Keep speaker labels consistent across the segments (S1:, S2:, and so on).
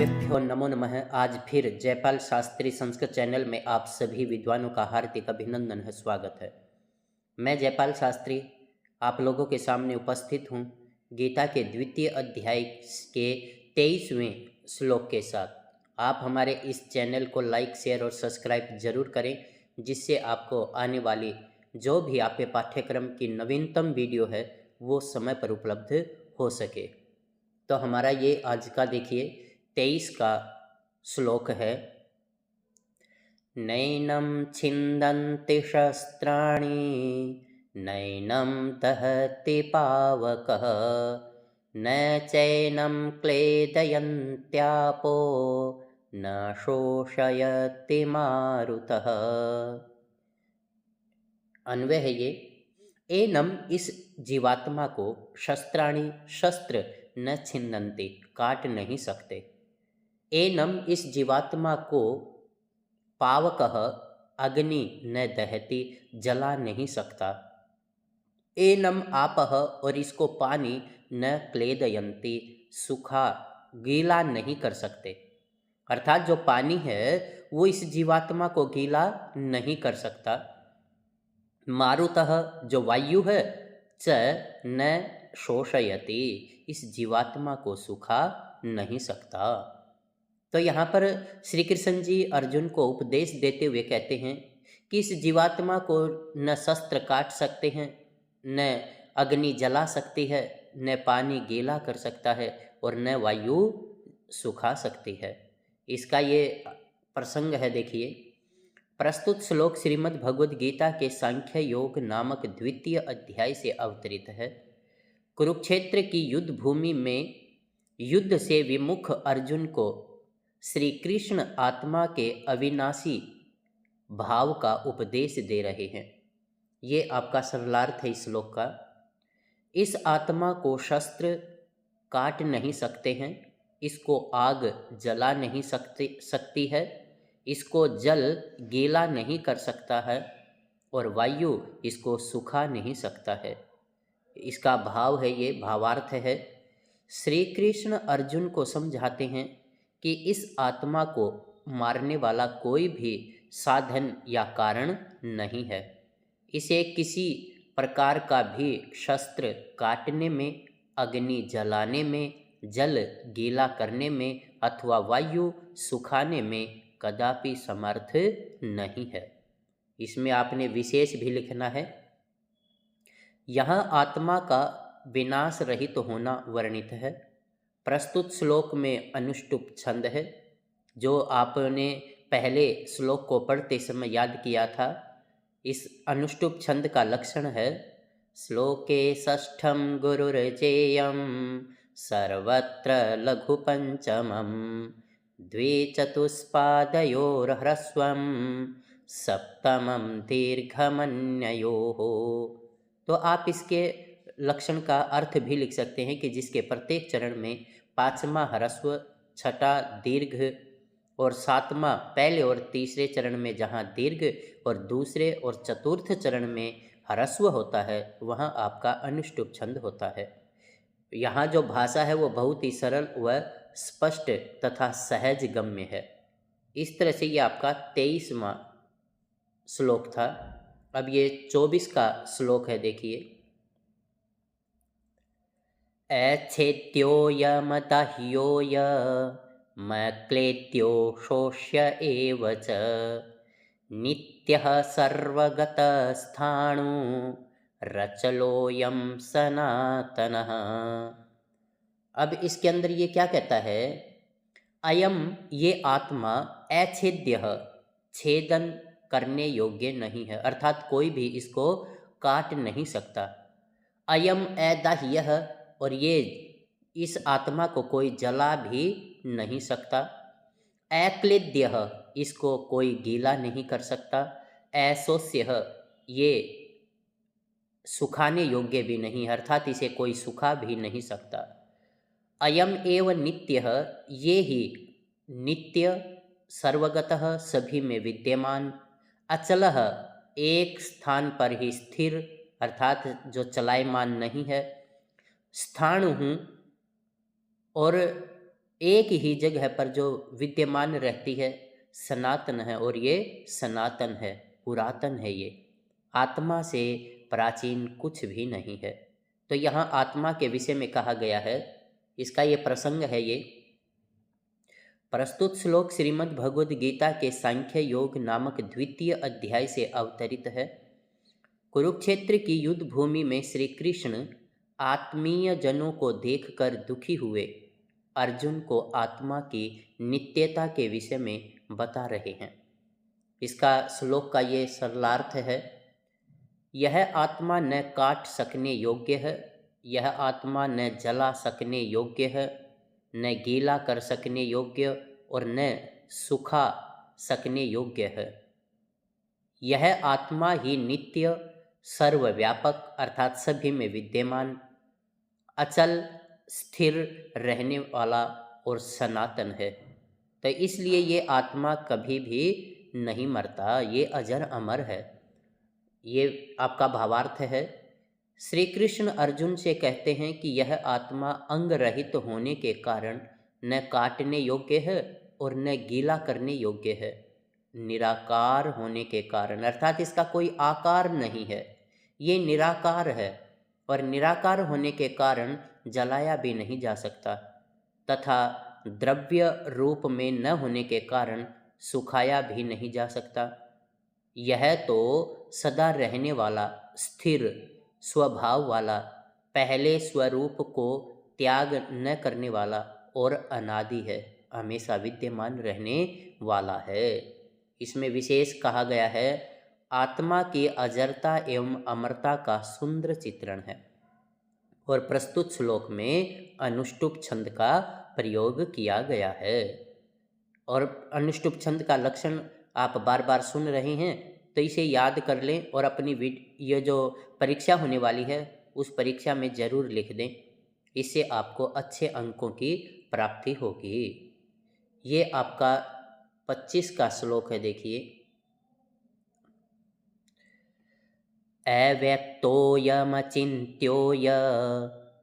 S1: सर्वेभ्यो नमो नमः। आज फिर जयपाल शास्त्री संस्कृत चैनल में आप सभी विद्वानों का हार्दिक अभिनंदन है, स्वागत है। मैं जयपाल शास्त्री आप लोगों के सामने उपस्थित हूँ गीता के द्वितीय अध्याय के 23वें श्लोक के साथ। आप हमारे इस चैनल को लाइक, शेयर और सब्सक्राइब जरूर करें, जिससे आपको आने वाली जो भी आपके पाठ्यक्रम की नवीनतम वीडियो है वो समय पर उपलब्ध हो सके। तो हमारा ये आज का देखिए 23 का श्लोक है। नैनं छिन्दन्ति शस्त्राणि नैनं दहति पावकः न चैनं क्लेदयन्त्यापो न शोषयति मारुतः। अन्वय है ये, एनम इस जीवात्मा को शस्त्राणि शस्त्र न छिन्दन्ति काट नहीं सकते। एनम इस जीवात्मा को पावकः अग्नि न दहति जला नहीं सकता। एनम आपः और इसको पानी न क्लेदयन्ति सूखा गीला नहीं कर सकते। अर्थात जो पानी है वो इस जीवात्मा को गीला नहीं कर सकता। मारुतः जो वायु है च न शोषयति इस जीवात्मा को सुखा नहीं सकता। तो यहाँ पर श्री कृष्ण जी अर्जुन को उपदेश देते हुए कहते हैं कि इस जीवात्मा को न शस्त्र काट सकते हैं, न अग्नि जला सकती है, न पानी गीला कर सकता है और न वायु सुखा सकती है। इसका ये प्रसंग है। देखिए, प्रस्तुत श्लोक श्रीमद् भगवद गीता के सांख्य योग नामक द्वितीय अध्याय से अवतरित है। कुरुक्षेत्र की युद्ध भूमि में युद्ध से विमुख अर्जुन को श्री कृष्ण आत्मा के अविनाशी भाव का उपदेश दे रहे हैं। ये आपका सरलार्थ है इस श्लोक का। इस आत्मा को शस्त्र काट नहीं सकते हैं, इसको आग जला नहीं सकती है, इसको जल गीला नहीं कर सकता है और वायु इसको सुखा नहीं सकता है। इसका भाव है, ये भावार्थ है। श्री कृष्ण अर्जुन को समझाते हैं कि इस आत्मा को मारने वाला कोई भी साधन या कारण नहीं है। इसे किसी प्रकार का भी शस्त्र काटने में, अग्नि जलाने में, जल गीला करने में अथवा वायु सुखाने में कदापि समर्थ नहीं है। इसमें आपने विशेष भी लिखना है। यहाँ आत्मा का विनाश रहित होना वर्णित है। प्रस्तुत श्लोक में अनुष्टुप छंद है, जो आपने पहले श्लोक को पढ़ते समय याद किया था। इस अनुष्टुप छंद का लक्षण है श्लोके षष्ठम गुरुर्जेयम सर्वत्र लघु पंचमम द्वे चतुष्पादयोर्ह्रस्वं सप्तमं दीर्घमन्ययोः। तो आप इसके लक्षण का अर्थ भी लिख सकते हैं कि जिसके प्रत्येक चरण में पांचवा ह्रस्व, छठा दीर्घ और सातवां पहले और तीसरे चरण में जहाँ दीर्घ और दूसरे और चतुर्थ चरण में ह्रस्व होता है, वहाँ आपका अनुष्टुप छंद होता है। यहाँ जो भाषा है वो बहुत ही सरल व स्पष्ट तथा सहज गम्य है। इस तरह से ये आपका 23वां श्लोक था। अब ये 24 का श्लोक है। देखिए, ऐच्छेद्योऽयमदह्योऽयमक्लेद्यो शोष्य एव च नित्यः सर्वगतस्थाणु रचलोऽयं सनातनः। अब इसके अंदर ये क्या कहता है, अयम ये आत्मा अछेद्यः छेदन करने योग्य नहीं है, अर्थात कोई भी इसको काट नहीं सकता। अयम अदाह्यः और ये इस आत्मा को कोई जला भी नहीं सकता। अक्लेद्यः इसको कोई गीला नहीं कर सकता। अशोष्यः ये सुखाने योग्य भी नहीं, अर्थात इसे कोई सुखा भी नहीं सकता। अयम एव नित्यः ये ही नित्य, सर्वगतः सभी में विद्यमान, अचलः एक स्थान पर ही स्थिर, अर्थात जो चलायमान नहीं है, स्थाणु और एक ही जगह पर जो विद्यमान रहती है, सनातन है, और ये सनातन है, पुरातन है। ये आत्मा से प्राचीन कुछ भी नहीं है। तो यहाँ आत्मा के विषय में कहा गया है, इसका ये प्रसंग है। ये प्रस्तुत श्लोक श्रीमद् भगवद गीता के सांख्य योग नामक द्वितीय अध्याय से अवतरित है। कुरुक्षेत्र की युद्ध भूमि में श्री कृष्ण आत्मीय जनों को देखकर दुखी हुए अर्जुन को आत्मा की नित्यता के विषय में बता रहे हैं। इसका श्लोक का ये सरलार्थ है, यह आत्मा न काट सकने योग्य है, यह आत्मा न जला सकने योग्य है, न गीला कर सकने योग्य और न सुखा सकने योग्य है। यह आत्मा ही नित्य, सर्वव्यापक अर्थात सभी में विद्यमान, अचल, स्थिर रहने वाला और सनातन है। तो इसलिए ये आत्मा कभी भी नहीं मरता, ये अजर अमर है। ये आपका भावार्थ है। श्री कृष्ण अर्जुन से कहते हैं कि यह आत्मा अंग रहित होने के कारण न काटने योग्य है और न गीला करने योग्य है। निराकार होने के कारण अर्थात इसका कोई आकार नहीं है, ये निराकार है, और निराकार होने के कारण जलाया भी नहीं जा सकता, तथा द्रव्य रूप में न होने के कारण सुखाया भी नहीं जा सकता। यह तो सदा रहने वाला, स्थिर स्वभाव वाला, पहले स्वरूप को त्याग न करने वाला और अनादि है, हमेशा विद्यमान रहने वाला है। इसमें विशेष कहा गया है, आत्मा की अजरता एवं अमरता का सुंदर चित्रण है। और प्रस्तुत श्लोक में अनुष्टुप छंद का प्रयोग किया गया है। और अनुष्टुप छंद का लक्षण आप बार बार सुन रहे हैं, तो इसे याद कर लें और अपनी ये जो परीक्षा होने वाली है उस परीक्षा में ज़रूर लिख दें। इससे आपको अच्छे अंकों की प्राप्ति होगी। ये आपका 25 का श्लोक है, देखिए। अव्यक्तोऽयमचिन्त्योऽय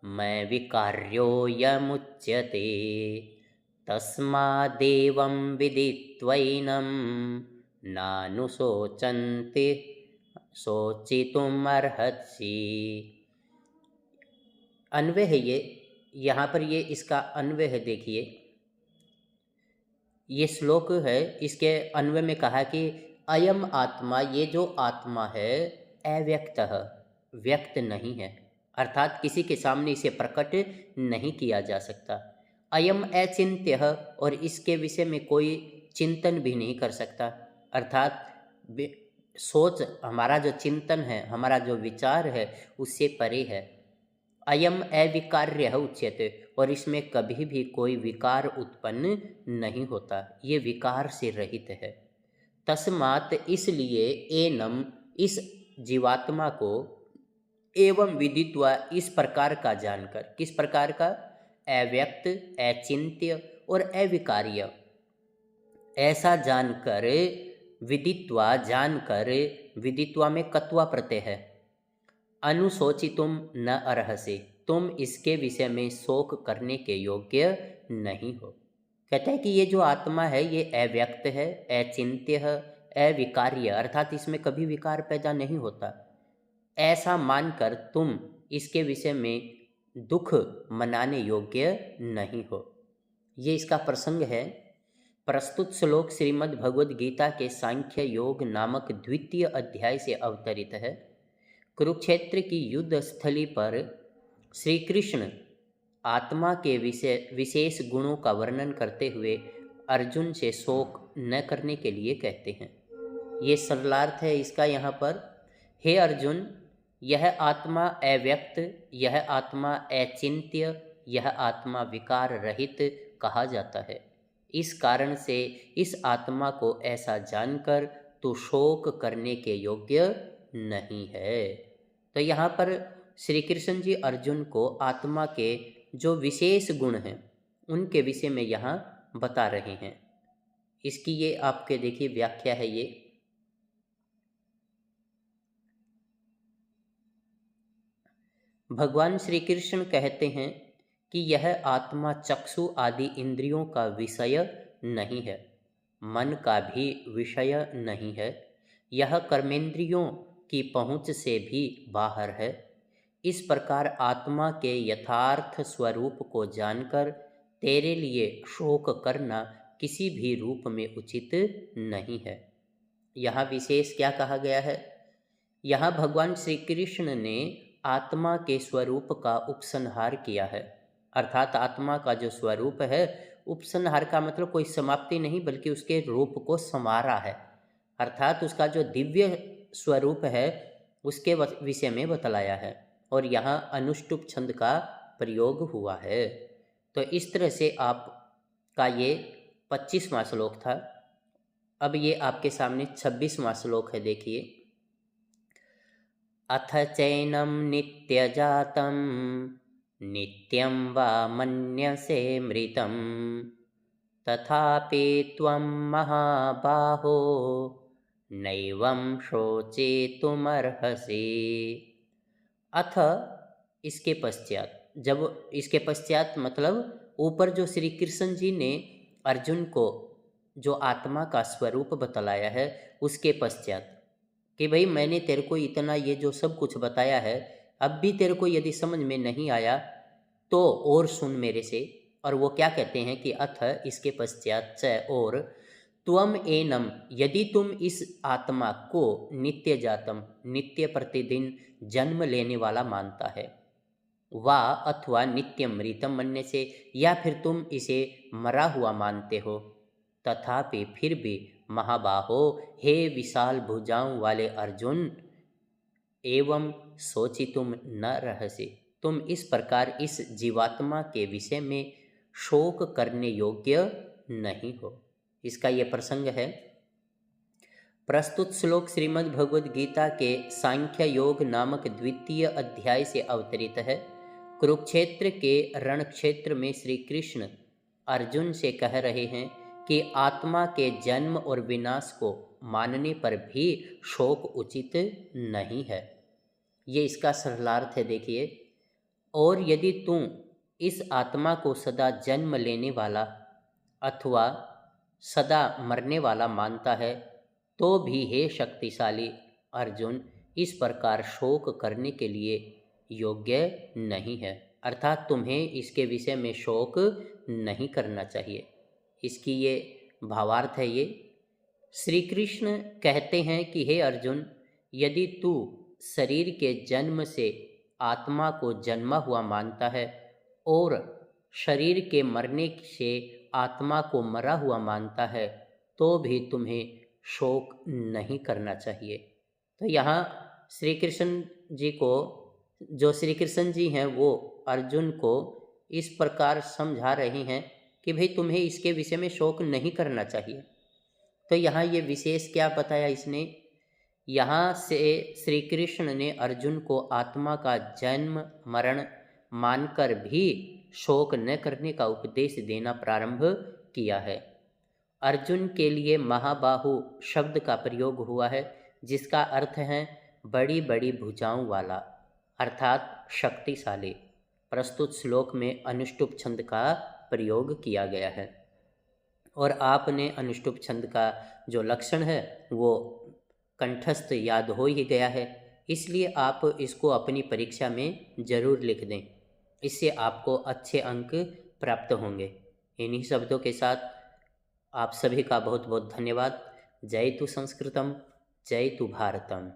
S1: मैं विकार्योऽयमुच्यते तस्मादेवं विदित्वैनं नानुशोचन्ति शोचितुमर्हसि। अन्वय है ये, यहाँ पर ये इसका अन्वय है, देखिए। ये श्लोक है, इसके अन्वय में कहा कि अयम आत्मा, ये जो आत्मा है, अव्यक्त है, व्यक्त नहीं है, अर्थात किसी के सामने इसे प्रकट नहीं किया जा सकता। अयम अचिंत्य है, और इसके विषय में कोई चिंतन भी नहीं कर सकता, अर्थात सोच, हमारा जो चिंतन है, हमारा जो विचार है, उससे परे है। अयम अविकार्य है उच्यते, और इसमें कभी भी कोई विकार उत्पन्न नहीं होता, ये विकार से रहित है। तस्मात्, इसलिए, एनम, इस जीवात्मा को, एवं विदित्वा, इस प्रकार का जानकर, किस प्रकार का? अव्यक्त, अचिंत्य और अविकार्य, ऐसा जानकर, विदित्वा, जानकर, विदित्वा में कत्वा प्रत्यय है, अनुशोचितुम न अर्हसि, तुम इसके विषय में शोक करने के योग्य नहीं हो। कहते हैं कि ये जो आत्मा है, ये अव्यक्त है, अचिंत्य है, अविकार्य, अर्थात इसमें कभी विकार पैदा नहीं होता। ऐसा मानकर तुम इसके विषय में दुख मनाने योग्य नहीं हो। ये इसका प्रसंग है। प्रस्तुत श्लोक श्रीमद् भगवद गीता के सांख्य योग नामक द्वितीय अध्याय से अवतरित है। कुरुक्षेत्र की युद्ध स्थली पर श्री कृष्ण आत्मा के विशेष गुणों का वर्णन करते हुए अर्जुन से शोक न करने के लिए कहते हैं। ये सरलार्थ है इसका यहाँ पर। हे अर्जुन, यह आत्मा अव्यक्त, यह आत्मा अचिंत्य, यह आत्मा विकार रहित कहा जाता है। इस कारण से इस आत्मा को ऐसा जानकर तू शोक करने के योग्य नहीं है। तो यहाँ पर श्री कृष्ण जी अर्जुन को आत्मा के जो विशेष गुण हैं उनके विषय में यहाँ बता रहे हैं। इसकी ये आपके देखिए व्याख्या है। ये भगवान श्री कृष्ण कहते हैं कि यह आत्मा चक्षु आदि इंद्रियों का विषय नहीं है, मन का भी विषय नहीं है, यह कर्मेंद्रियों की पहुँच से भी बाहर है। इस प्रकार आत्मा के यथार्थ स्वरूप को जानकर तेरे लिए शोक करना किसी भी रूप में उचित नहीं है। यहाँ विशेष क्या कहा गया है? यहाँ भगवान श्री कृष्ण ने आत्मा के स्वरूप का उपसंहार किया है, अर्थात आत्मा का जो स्वरूप है, उपसंहार का मतलब कोई समाप्ति नहीं बल्कि उसके रूप को संवारा है, अर्थात उसका जो दिव्य स्वरूप है उसके विषय में बतलाया है। और यहाँ अनुष्टुप छंद का प्रयोग हुआ है। तो इस तरह से आपका ये 25वां श्लोक था। अब ये आपके सामने 26वां श्लोक है, देखिए। अथ चैनं नित्यजातं नित्यं वा मन्यसे मृतं तथापि त्वं महाबाहो नैवं शोचेतुमर्हसि। अथ इसके पश्चात, जब इसके पश्चात मतलब ऊपर जो श्री कृष्ण जी ने अर्जुन को जो आत्मा का स्वरूप बतलाया है उसके पश्चात कि भाई मैंने तेरे को इतना ये जो सब कुछ बताया है, अब भी तेरे को यदि समझ में नहीं आया तो और सुन मेरे से। और वो क्या कहते हैं कि अथ इसके पश्चात च और त्वम एनम, यदि तुम इस आत्मा को नित्य जातम, नित्य प्रतिदिन जन्म लेने वाला मानता है, वा अथवा नित्यम मृतम मनने से, या फिर तुम इसे मरा हुआ मानते हो, तथापि फिर भी महाबाहो, हे विशाल भुजाओं वाले अर्जुन, एवं सोचितुम न रहसे, तुम इस प्रकार इस जीवात्मा के विषय में शोक करने योग्य नहीं हो। इसका ये प्रसंग है। प्रस्तुत श्लोक श्रीमद् भगवद गीता के सांख्य योग नामक द्वितीय अध्याय से अवतरित है। कुरुक्षेत्र के रण क्षेत्र में श्री कृष्ण अर्जुन से कह रहे हैं कि आत्मा के जन्म और विनाश को मानने पर भी शोक उचित नहीं है। ये इसका सरलार्थ है, देखिए। और यदि तुम इस आत्मा को सदा जन्म लेने वाला अथवा सदा मरने वाला मानता है तो भी हे शक्तिशाली अर्जुन, इस प्रकार शोक करने के लिए योग्य नहीं है, अर्थात तुम्हें इसके विषय में शोक नहीं करना चाहिए। इसकी ये भावार्थ है। ये श्री कृष्ण कहते हैं कि हे अर्जुन, यदि तू शरीर के जन्म से आत्मा को जन्मा हुआ मानता है और शरीर के मरने से आत्मा को मरा हुआ मानता है तो भी तुम्हें शोक नहीं करना चाहिए। तो यहाँ श्री कृष्ण जी को, जो श्री कृष्ण जी हैं, वो अर्जुन को इस प्रकार समझा रही हैं कि भाई तुम्हें इसके विषय में शोक नहीं करना चाहिए। तो यहाँ ये विशेष क्या बताया इसने? यहाँ से श्री कृष्ण ने अर्जुन को आत्मा का जन्म मरण मानकर भी शोक न करने का उपदेश देना प्रारंभ किया है। अर्जुन के लिए महाबाहु शब्द का प्रयोग हुआ है, जिसका अर्थ है बड़ी बड़ी भुजाओं वाला, अर्थात शक्तिशाली। प्रस्तुत श्लोक में अनुष्टुप छंद का प्रयोग किया गया है। और आपने अनुष्टुप छंद का जो लक्षण है वो कंठस्थ याद हो ही गया है, इसलिए आप इसको अपनी परीक्षा में ज़रूर लिख दें। इससे आपको अच्छे अंक प्राप्त होंगे। इन्हीं शब्दों के साथ आप सभी का बहुत बहुत धन्यवाद। जय तु संस्कृतम, जय तु भारतम।